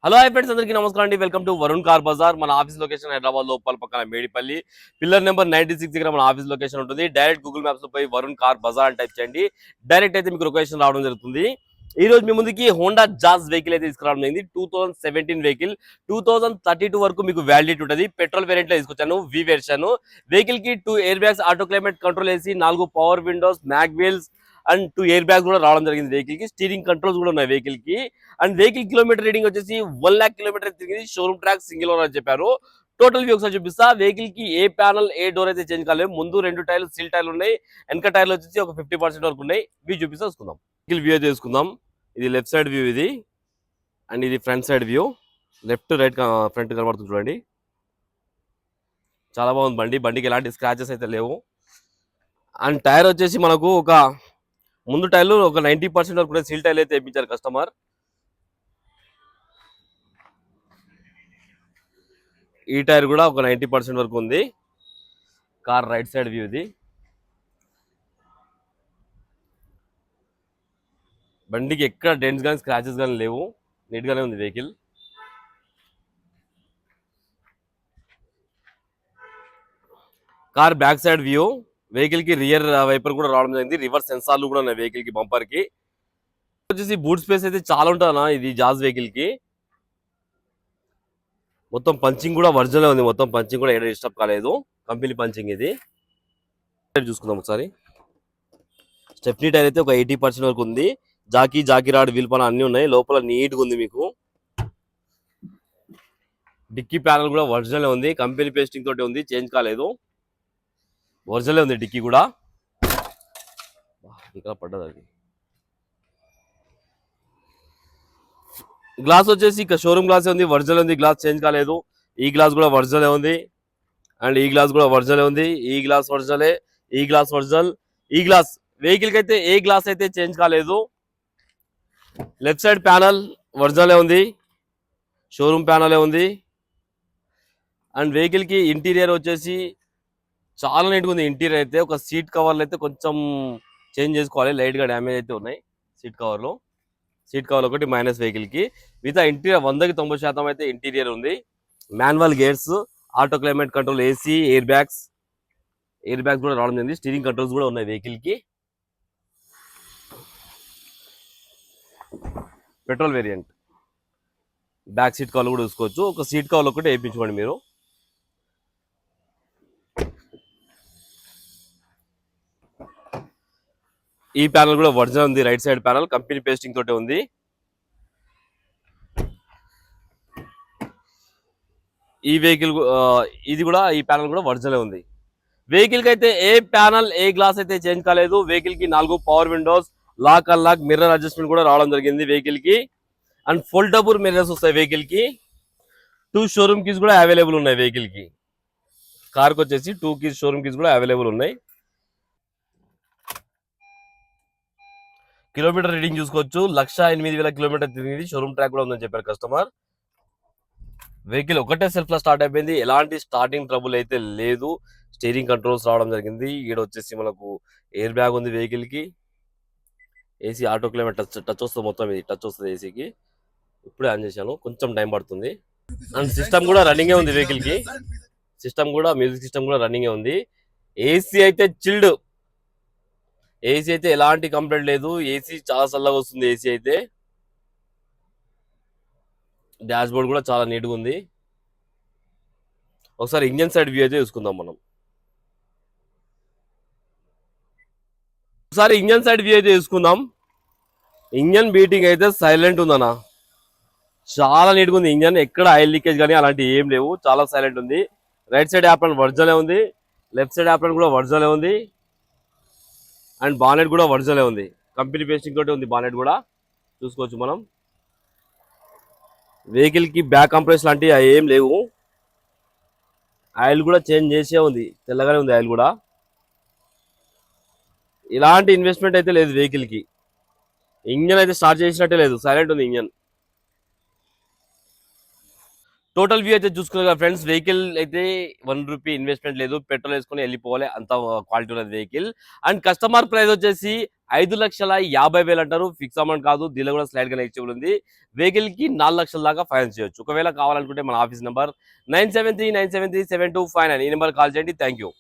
Hello hi friends, అందరికీ నమస్కారం అండి. Welcome to Varun car bazaar. మన ఆఫీస్ లొకేషన్ హైదరాబాద్ లోపల పక్కన మేడిపల్లి పిల్లర్ నెంబర్ 96 దగ్గర మన ఆఫీస్ లొకేషన్ ఉంటుంది. డైరెక్ట్ గూగుల్ మ్యాప్స్ లో పోయి వరుణ్ కార్ బజార్ అని టైప్ చేయండి. డైరెక్ట్ అయితే మీకు లొకేషన్ రావడం జరుగుతుంది. ఈ రోజు మీ ముందుకి హోండా జాజ్ వెహికల్ అయితే తీసుకురావడం జరిగింది. 2017 వెహికల్. 2032 వరకు మీకు వ్యాలిడిటీ ఉంటుంది. పెట్రోల్ వేరియంట్ లో తీసుకొచ్చాను, వి వెర్షన్. వెహికల్ కి 2 air bags, auto climate control AC, 4 power windows, mag wheels and 2 air bags కూడా రావడం జరిగింది. వెహికల్ కి స్టీరింగ్ కంట్రోల్స్ కూడా ఉన్నాయి వెహికల్ కి. అండ్ వెహికల్ కిలోమీటర్ రీడింగ్ వచ్చేసి 1,00,000 కిలోమీటర్ తిరిగింది. షోరూమ్ ట్రాక్ సింగిల్ ఓనర్ అని చెప్పారు. టోటల్ వ్యూ ఒకసారి చూపిస్తా. వెహికల్ కి ఏ ప్యానల్ ఏ డోర్ అయితే చేంజ్ కాలేదు. ముందు 2 టైర్లు సీల్ టైర్లు ఉన్నాయి. వెనక టైర్లు వచ్చేసి ఒక 50% వరకు ఉన్నాయి. వ్యూ చూపిస్తా చూసుకుందాం. వెహికల్ వ్యూ చేసుకుందాం. ఇది లెఫ్ట్ సైడ్ వ్యూ ఇది. అండ్ ఇది front side view. Left right front కనబడుతుంది చూడండి. చాలా బాగుంది బండి. బండికి ఎలాంటి స్క్రాచెస్ అయితే లేవు. అండ్ టైర్ వచ్చేసి మనకు ఒక ముందు టైర్లు ఒక 90% వరకు సీల్ టైర్లు అయితే వేయించారు కస్టమర్. ఈ టైర్ కూడా ఒక 90% వరకు ఉంది. కార్ రైట్ సైడ్ వ్యూ ఇది. బండికి ఎక్కడ డెంట్స్ కానీ స్క్రాచెస్ కానీ లేవు. నీట్ గానే ఉంది vehicle. Car back side view. Vehicle కి రియర్ వైపర్ కూడా రావడం జరిగింది. రివర్స్ సెన్సార్లు కూడా ఉన్నాయి వెహికల్ కి. బంపర్ కి వచ్చేసి బూట్ స్పేస్ అయితే చాలా ఉంటుందన్నా ఇది జాజ్ వెహికల్ కి. మొత్తం పంచింగ్ కూడా ఒరిజినల్ ఉంది. మొత్తం పంచింగ్ కూడా ఎక్కడ డిస్టర్బ్ కాలేదు. కంపెనీ పంచింగ్ ఇది. చూసుకుందాం ఒకసారి. స్టెప్నీ టైర్ అయితే ఒక 80% వరకు ఉంది. జాకీ రాడ్ వీల్ పైన అన్ని ఉన్నాయి. లోపల నీట్ గా ఉంది మీకు. డిక్కీ ప్యానల్ కూడా ఒరిజినల్ ఉంది. కంపెనీ పేస్టింగ్ తోటి ఉంది, చేంజ్ కాలేదు. ఒరిజినల్ ఉంది డిక్కీ కూడా. ఇంకా పడ్డది. గ్లాస్ వచ్చేసి ఇక షోరూమ్ గ్లాస్ ఉంది, ఒరిజినల్ ఉంది. గ్లాస్ చేంజ్ కాలేదు. ఈ గ్లాస్ కూడా ఒరిజినల్ ఉంది. అండ్ ఈ గ్లాస్ కూడా ఒరిజినల్ ఉంది. ఈ గ్లాస్ ఒరిజినలే. ఈ గ్లాస్ ఒరిజినల్. ఈ గ్లాస్ వెహికల్ కి అయితే ఏ గ్లాస్ అయితే చేంజ్ కాలేదు. లెఫ్ట్ సైడ్ ప్యానల్ ఒరిజినలే ఉంది. షోరూమ్ ప్యానలే ఉంది. అండ్ వెహికల్ కి ఇంటీరియర్ వచ్చేసి చాలా నీట్గా ఉంది. ఇంటీరియర్ అయితే ఒక సీట్ కవర్లు అయితే కొంచెం చేంజ్ చేసుకోవాలి. లైట్ గా డ్యామేజ్ అయితే ఉన్నాయి సీట్ కవర్లు. సీట్ కవర్ ఒకటి మైనస్ వెహికల్ కి. మిగతా ఇంటీరియర్ 100కి 90% అయితే ఇంటీరియర్ ఉంది. Manual gears, auto climate control, AC, air bags కూడా రావడం జరిగింది. స్టీరింగ్ కంట్రోల్స్ కూడా ఉన్నాయి వెహికల్ కి. Petrol variant. Back seat cover కూడా చూసుకోవచ్చు. ఒక సీట్ కవర్ ఒకటి వేయించుకోండి మీరు. ఈ ప్యానల్ కూడా ఒరిజినల్ ఉంది. Right side panel company pasting తోటే ఉంది. ఈ వెహికల్ ఇది కూడా ఈ ప్యానల్ కూడా ఒరిజినల్ ఉంది. వెహికల్ కి అయితే ఏ ప్యానల్ ఏ గ్లాస్ అయితే చేంజ్ కాలేదు. వెహికల్ కి 4 power windows, lock unlock, mirror adjustment కూడా రావడం జరిగింది వెహికల్ కి. అండ్ ఫోల్డబుల్ మిర్రర్స్ వస్తాయి వెహికల్ కి. 2 షోరూమ్ కీస్ కూడా అవైలబుల్ ఉన్నాయి వెహికల్ కి. కార్ కి వచ్చేసి 2 కీస్ షోరూమ్ కీస్ కూడా అవైలబుల్ ఉన్నాయి. కిలోమీటర్ రీడింగ్ చూసుకోవచ్చు. 1,08,000 కిలోమీటర్ తిరిగింది. షోరూమ్ ట్రాక్ కూడా ఉందని చెప్పారు కస్టమర్. వెహికల్ ఒకటే సెల్ఫ్ లో స్టార్ట్ అయిపోయింది. ఎలాంటి స్టార్టింగ్ ట్రబుల్ అయితే లేదు. స్టీరింగ్ కంట్రోల్స్ రావడం జరిగింది. ఈడ వచ్చేసి మనకు ఎయిర్ బ్యాగ్ ఉంది వెహికల్ కి. ఏసీ ఆటో క్లైమేట్ టచ్ వస్తుంది. మొత్తం ఇది టచ్ వస్తుంది ఏసీకి. ఇప్పుడే ఆన్ చేశాను, కొంచెం టైం పడుతుంది. అండ్ సిస్టమ్ కూడా రన్నింగే ఉంది వెహికల్ కి. సిస్టమ్ కూడా మ్యూజిక్ సిస్టమ్ కూడా రన్నింగే ఉంది. ఏసీ అయితే చిల్డ్. ఏసీ అయితే ఎలాంటి కంప్లైంట్ లేదు. ఏసీ చాలా చల్లగా వస్తుంది. ఏసీ అయితే డాష్ బోర్డ్ కూడా చాలా నీట్గా ఉంది. ఒకసారి ఇంజన్ సైడ్ వ్యూ అయితే చూసుకుందాం మనం. ఒకసారి ఇంజన్ సైడ్ వ్యూ అయితే చూసుకుందాం. ఇంజన్ బీటింగ్ అయితే సైలెంట్ ఉందన్న. చాలా నీట్గా ఉంది ఇంజన్. ఎక్కడ ఆయిల్ లీకేజ్ కానీ అలాంటి ఏం లేవు. చాలా సైలెంట్ ఉంది. రైట్ సైడ్ యాప్రాన్ ఒరిజినలే ఉంది. లెఫ్ట్ సైడ్ యాప్రాన్ కూడా ఒరిజినలే ఉంది. అండ్ బానెట్ కూడా ఒరిజినలే ఉంది. కంపెనీ పేస్టింగ్ తోటి ఉంది బానెట్ కూడా చూసుకోవచ్చు మనం. వెహికల్ కి బ్యాక్ కంప్రెస్ లాంటివి ఏం లేవు. ఆయిల్ కూడా చేంజ్ చేసే ఉంది. తెల్లగానే ఉంది ఆయిల్ కూడా. ఇలాంటి ఇన్వెస్ట్మెంట్ అయితే లేదు వెహికల్ కి. ఇంజన్ అయితే స్టార్ట్ చేసినట్టే లేదు. సైలెంట్ ఉంది ఇంజన్. టోటల్ వ్యూ అయితే చూసుకున్నారు ఫ్రెండ్స్. వెహికల్ అయితే ₹1 ఇన్వెస్ట్మెంట్ లేదు, పెట్రోల్ వేసుకొని వెళ్ళిపోవాలి, అంత క్వాలిటీ ఉన్నది వెహికల్. అండ్ కస్టమర్ ప్రైస్ వచ్చేసి 5,50,000 అంటారు. ఫిక్స్ అమౌంట్ కాదు, దీనిలో కూడా స్లైడ్ గా నెగిటివ్ ఉంది. వెహికల్ కి 4,00,000 దాకా ఫైనాన్స్ చేయొచ్చు. ఒకవేళ కావాలనుకుంటే మన ఆఫీస్ నెంబర్ 9739737259 ఈ నెంబర్ కాల్ చేయండి. Thank you.